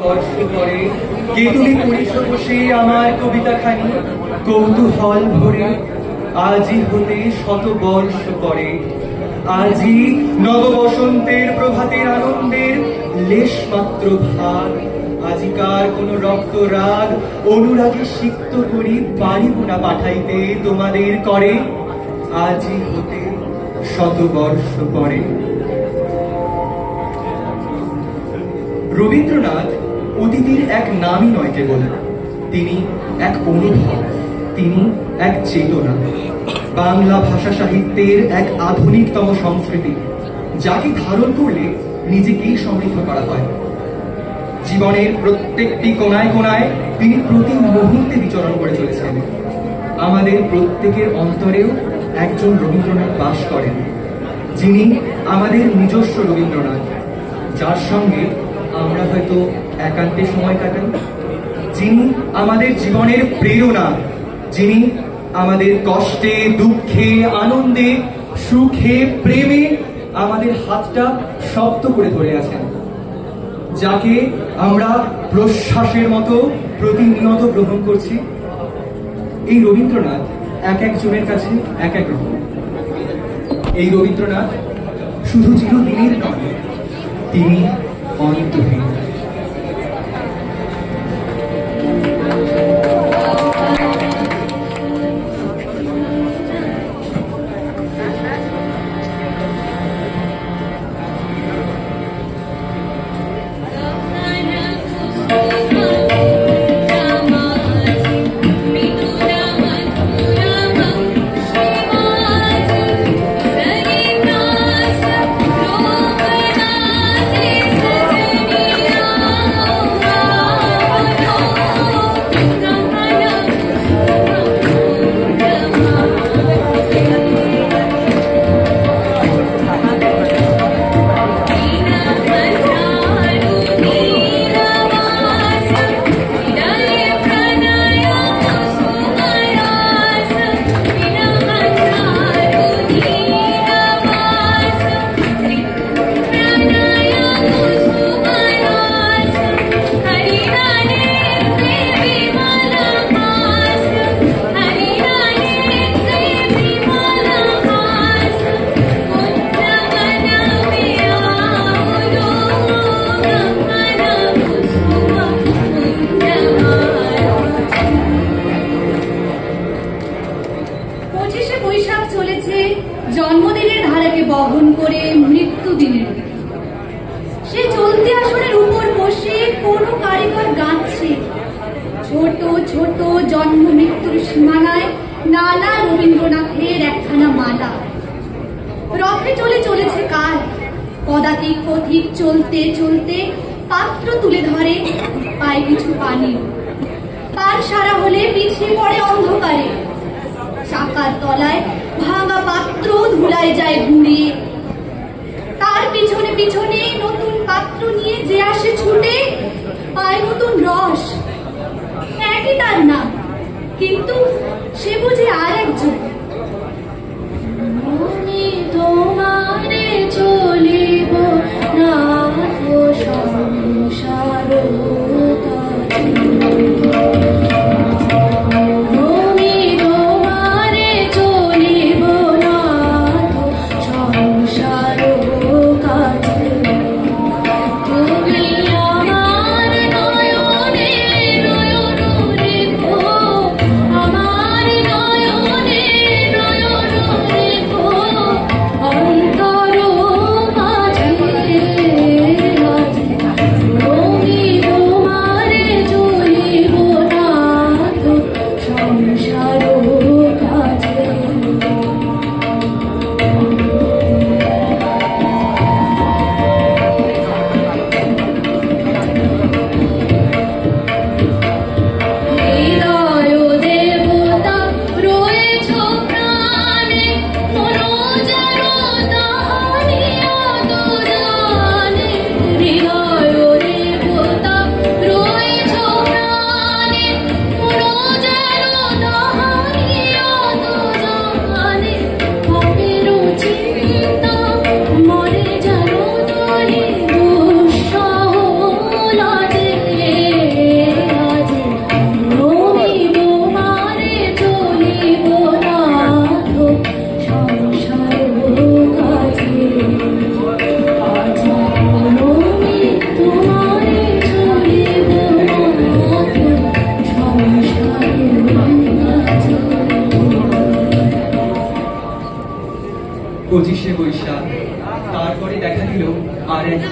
স্পর্শ করে কে তুমি পড়েছ বসে আমার কবিতা খানি কৌতূহল ভরে আজই হতে শত বর্ষ পরে আজই নব বসন্তের প্রভাতের আনন্দের লেশ মাত্র ভাগ আজিকার কোন রক্ত রাগ অনুরাগে সিক্ত করি পারিব না পাঠাইতে তোমাদের করে আজই হতে শত বর্ষ পরে। রবীন্দ্রনাথ অতীতের এক নামই নয় কেবল, তিনি এক অনুভব, তিনি এক চেতনা, বাংলা ভাষা সাহিত্যের এক আধুনিকতম সংস্কৃতি, যাকে ধারণ করলে নিজেকেই সমৃদ্ধ করা হয়। জীবনের প্রত্যেকটি কোণায় কোণায় তিনি প্রতি মুহূর্তে বিচরণ করে চলেছেন। আমাদের প্রত্যেকের অন্তরেও একজন রবীন্দ্রনাথ বাস করেন, যিনি আমাদের নিজস্ব রবীন্দ্রনাথ, যার সঙ্গে আমরা হয়তো একান্তে সময় কাটাই, যিনি আমাদের জীবনের প্রেরণা, যিনি আমাদের কষ্টে দুঃখে আনন্দে সুখে প্রেমে আমাদের হাতটা শক্ত করে ধরে আছেন, যাকে আমরা প্রশ্বাসের মতো প্রতিনিয়ত গ্রহণ করছি। এই রবীন্দ্রনাথ এক একজনের কাছে এক এক রকম। এই রবীন্দ্রনাথ শুধু চিরদিনের নয়, তিনি অন্তহীন। জন্মদিনের ধারাকে বহন করে মৃত্যু দিনের দিকে সে চলতি আসনের উপর বসে কোন কারিগর গাচ্ছে ছোট ছোট জন্ম মৃত্যুর সীমানায় নানা রবীন্দ্রনাথের একখানা মালা। রথে চলে চলেছে কাল, পদাতিক পথিক চলতে চলতে পাত্র তুলে ধরে, পায়ে কিছু পানি, পান সারা হলে পিছিয়ে পড়ে অন্ধকারে, চাকার তলায় ভাঙা পাত্র ধুলায় যায় গুঁড়িয়ে, তার পিছনে পিছনে নতুন পাত্র নিয়ে যে আসে ছুটে, পায় নতুন রস। একই তার নাম, কিন্তু সে বুঝে আর একজন। আমি তোমারে চলিব না সংসার কাছে তুমি আমার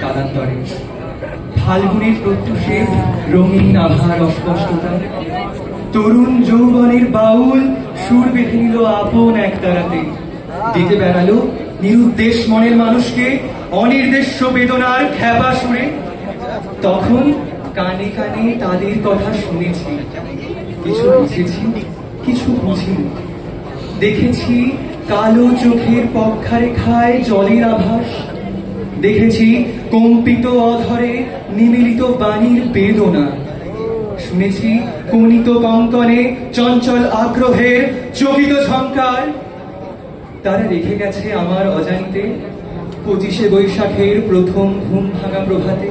কালান্তরে। ফাল্গুনের প্রত্যুষে রঙিন আভার অস্পষ্টতা, তরুণ যৌবনের বাউল সুর বেঁধে নিল আপন একতারাতে, দিতে বেড়ালো নিরুদ্দেশ মনের মানুষকে অনির্দেশ্য বেদনার খ্যাপা সুরে। তখন কানে কানে তাদের কথা শুনেছি, কিছু বুঝেছি, কিছু বুঝিনি। দেখেছি কালো চোখের পক্ষারেখায় জলের আভাস, দেখেছি কম্পিত অধরে নিমিলিত বাণীর বেদনা, শুনেছি কনিত কঙ্কনে চঞ্চল আগ্রহের চকিত ঝঙ্কার। তারা রেখে গেছে আমার অজানিতে 25শে বৈশাখের প্রথম ঘুম ভাঙা প্রভাতে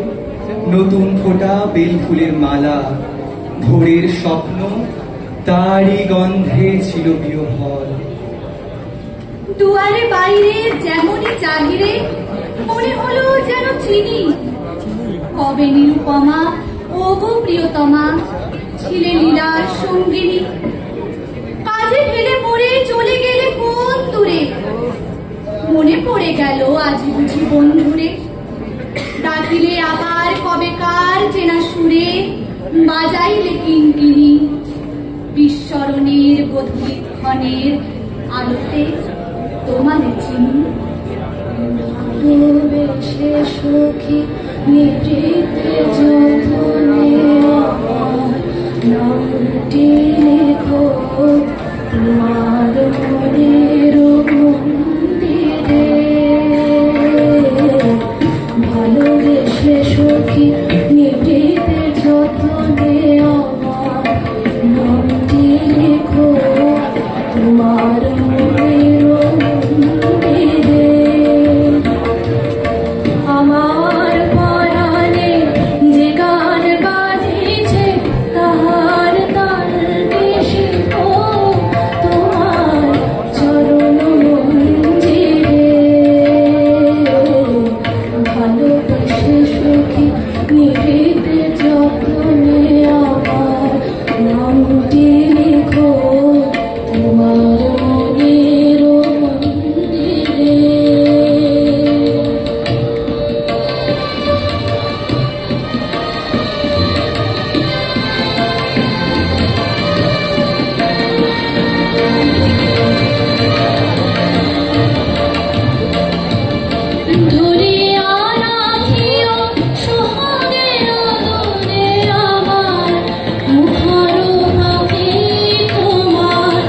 নতুন ফোটা বেল ফুলের মালা, ভোরের স্বপ্ন তারই গন্ধে ছিল বিহ্বল। দুয়ারে বাইরে যেমনই চাহিরে মনে হলো যেন চিনি, কবে নিরুপমা ও গো প্রিয়তমা ছিলে লীলার সঙ্গিনী। কাজে ফেলে পড়ে চলে গেলে কোন দূরে, মনে পড়ে গেল আজ বুঝি বন্ধুরে। ডাকিলে আবার কবেকার চেনা সুরে বাজাইলে কিঙ্কিনি, বিস্মরণের গধূলিক্ষণের আলোতে তোমারে চিনি। ভালোবেসে সখী নিভৃতে যতনে আমার নামটি লেখো তোমার মনের মন্দিরে। ভালোবেসে সখী নিভৃতে যতনে আমার নামটি লেখো তোমার মনের মন্দিরে। আমার পরাণে যে গান বাজিছে তাহার তাল বেশি ও তোমার চরণ মঞ্জিরে। ভালোবেসে সখী নিভৃতে যতনে আমার নামটি লেখো তোমার মনের মন্দিরে। ধরিয়া রাখিও সোহাগের আদরে আমার মুখর বাকি তোমার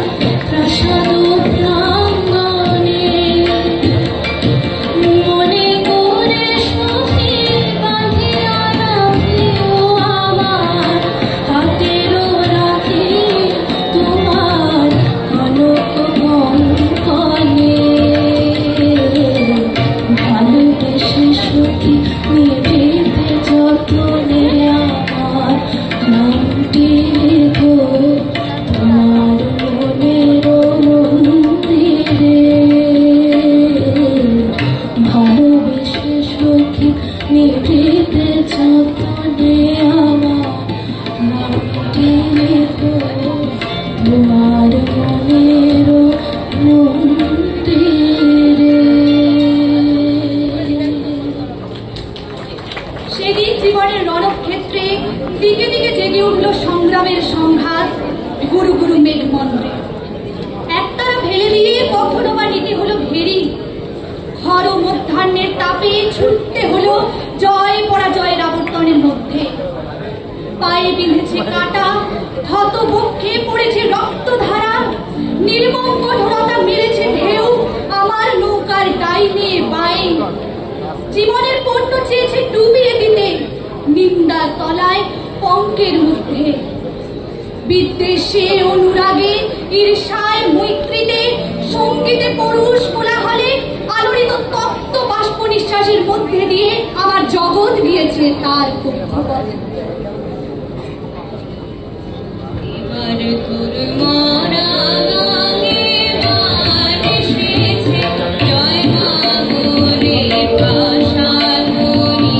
প্রাসাদ প্রাঙ্গণে। মনে করে সখী বাঁধিয়া রাখিও আমার হাতের রাখি তোমার কনক কঙ্কণে। ভালোবেসে সখী নিভৃতে যতনে আমার নামটি লেখো তোমার মনের মন্দিরে। ভালোবেসে সখী নিভৃতে যতনে আমার নামটি লেখো তোমার মনের মন্দিরে। সেদিন জীবনের রণক্ষেত্রে দিকে দিকে জেগে উঠল সংগ্রামের সংঘাত, গুরু গুরু মেঘমন্ডে। একতারা ফেলে দিয়ে কখনো বা নিতে হলো ঘেরি, খর মধ্যাহ্নের তাপে ছুটতে হলো জয় পরাজয়ের আবর্তনের মধ্যে। পায়ে বিঁধেছে কাটা, ক্ষত বক্ষে পড়েছে রক্তধারা, নির্মম কঠোরতা মেরেছে ঢেউ আমার নৌকার ডাইনে বাঁয়ে। জীবনের পণ্য চেয়েছে ডুবিয়ে দিতে নিন্দার তলায় পঙ্কের মধ্যে। বিদ্বেষে অনুরাগে ঈর্ষায় মৈত্রীতে সঙ্গীতে পরুষ কোলাহলে আলোড়িত তপ্ত বাষ্প নিঃশ্বাসের মধ্যে দিয়ে আমার জগৎ গিয়েছে তার কক্ষপথে। এবার তোর মরা গানে গান এসেছে জয় মা গোরে পাশাগুনি।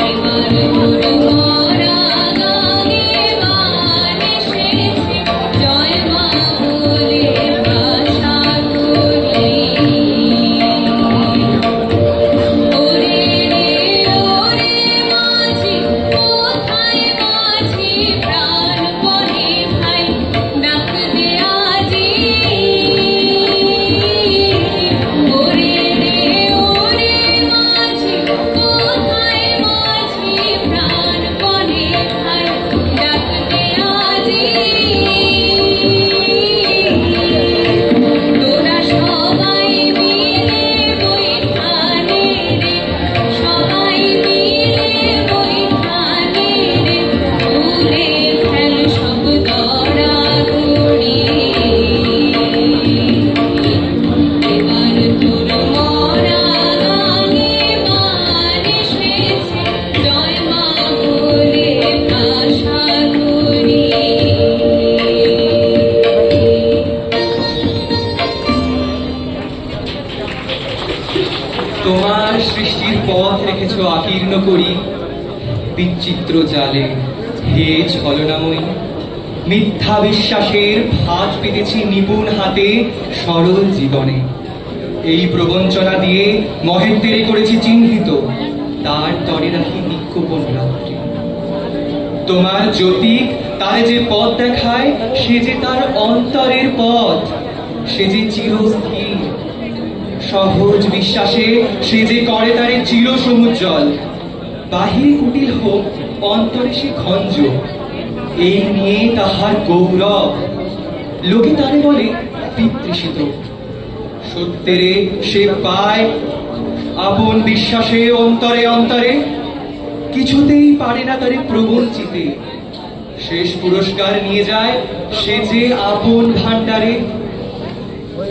এবার তোর মরা গানে গান এসেছে জয় মা গোরে পাশাগুনি। জীর্ণ করি বিচিত্র জালে। হে ছলনাময়ী, মিথ্যা বিশ্বাসের ভাত পেতেছি নিপুণ হাতে সরল জীবনে। এই প্রবঞ্চনা দিয়ে মহেন্দ্রে করেছি চিহ্নিত, তার তরে রাখি নিক্ষোপণ রাত্রি। তোমার জ্যোতিক তারে যে পথ দেখায়, সে যে তার অন্তরের পথ, সে যে চিরস্থির। সহজ বিশ্বাসে সে যে করে তারে চির সমুজ্জ্বল। বাহিরে কুটিল হোক, অন্তরে সে খঞ্জ, এই নিয়ে তাহার গৌরব। লোকে তারে বলে পিতৃষিত, সত্যেরে সে পায় আপন বিশ্বাসে অন্তরে অন্তরে। কিছুতেই পারে না তারে প্রবঞ্চিতে, শেষ পুরস্কার নিয়ে যায় সে যে আপন ভাণ্ডারে।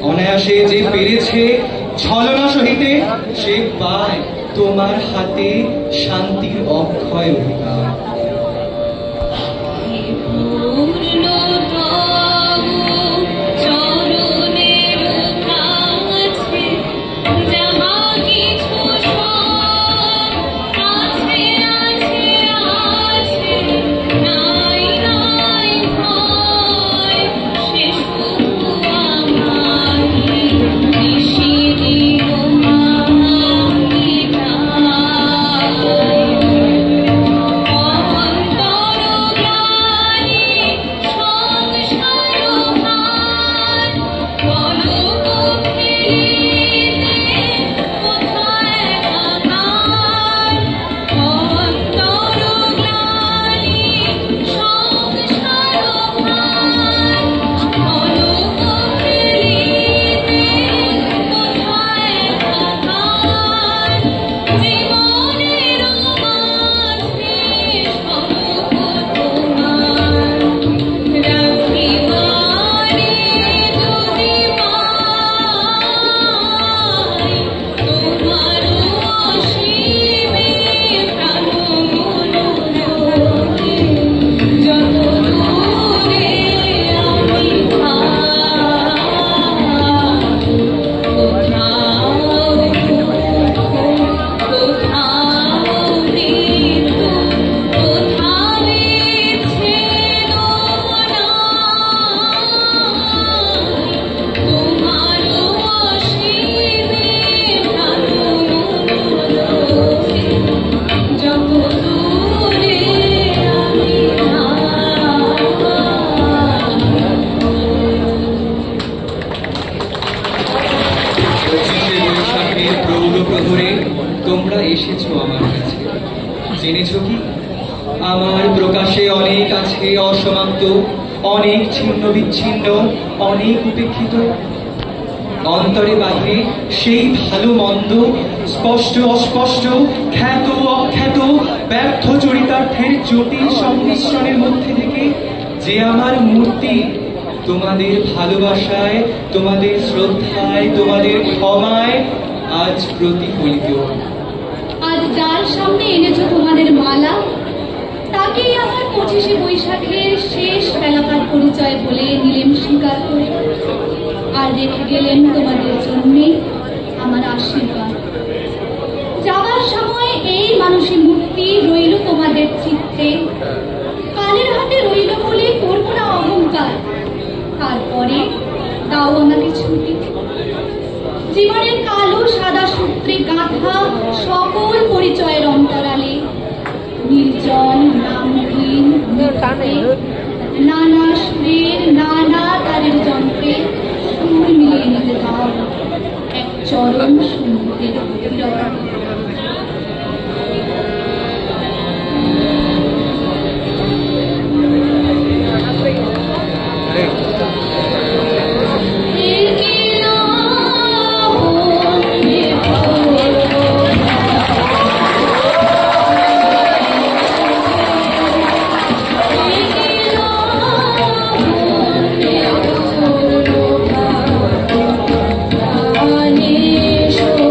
অনায়াসে যে পেরেছে ছলনা সহিতে, সে পায় তোমার হাতে শান্তির অক্ষয় অধিকার। তোমরা এসেছো আমার কাছে, জেনেছ কি আমার প্রকাশে অনেক আছে অসমাপ্ত, অনেক ছিন্ন বিচ্ছিন্ন, অনেক উপেক্ষিত। অন্তরে বাহিরে সেই ভালো মন্দ, স্পষ্ট অস্পষ্ট, খ্যাত অখ্যাত, ব্যর্থ চরিতার্থের জটিল সংমিশ্রণের মধ্যে থেকে যে আমার মূর্তি তোমাদের ভালোবাসায়, তোমাদের শ্রদ্ধায়, তোমাদের ক্ষমায় আজ প্রতিফলিত। আজ যার সামনে এনেছো তোমাদের মালা, তাকেই আমার 25শে বৈশাখের শেষ বেলাকার পরিচয় বলে নিলেম স্বীকার করে, আর রেখে গেলেন তোমাদের জন্যে আমার আশীর্বাদ। যাওয়ার সময় এই মানুষী মূর্তি রইল তোমাদের চিত্তে, কালের হাতে রইল বলে করবো না অহংকার। তারপরে দাও আমাকে ছুটি, জীবনের কালো সাদা সূত্রে গাঁথা সকল পরিচয়ের অন্তরালে নির্জন নামহীন নানা সুরের নানা তারের যন্ত্রে সুর মিলিয়ে নিতে দাও এক চরম সঙ্গীতের অভিরয়। Shore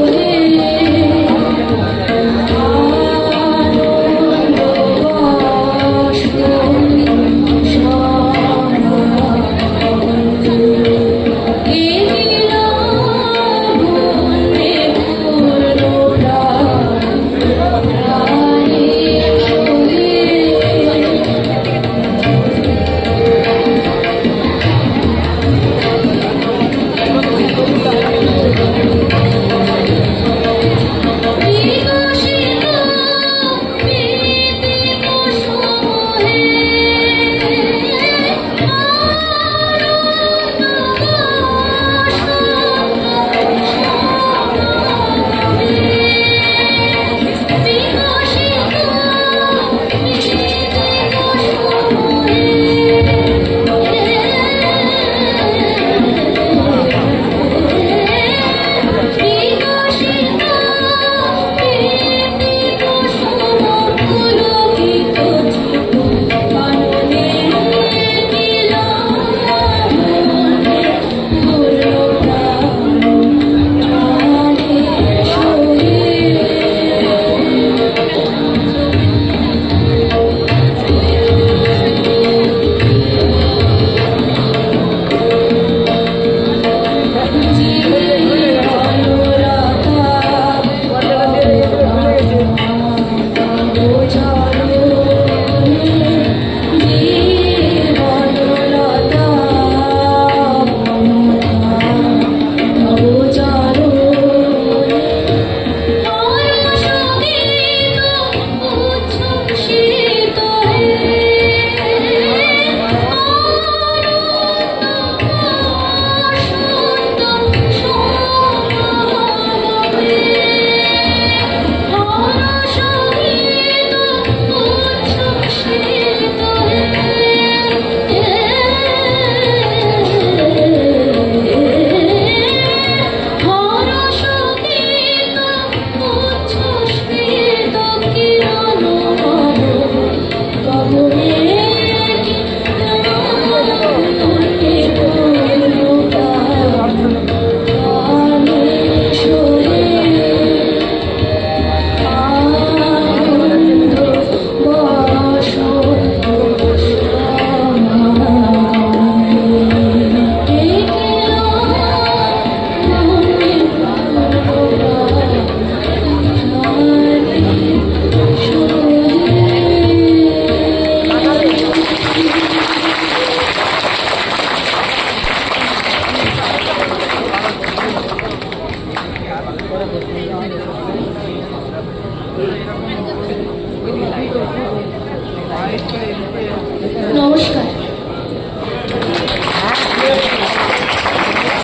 Thank you.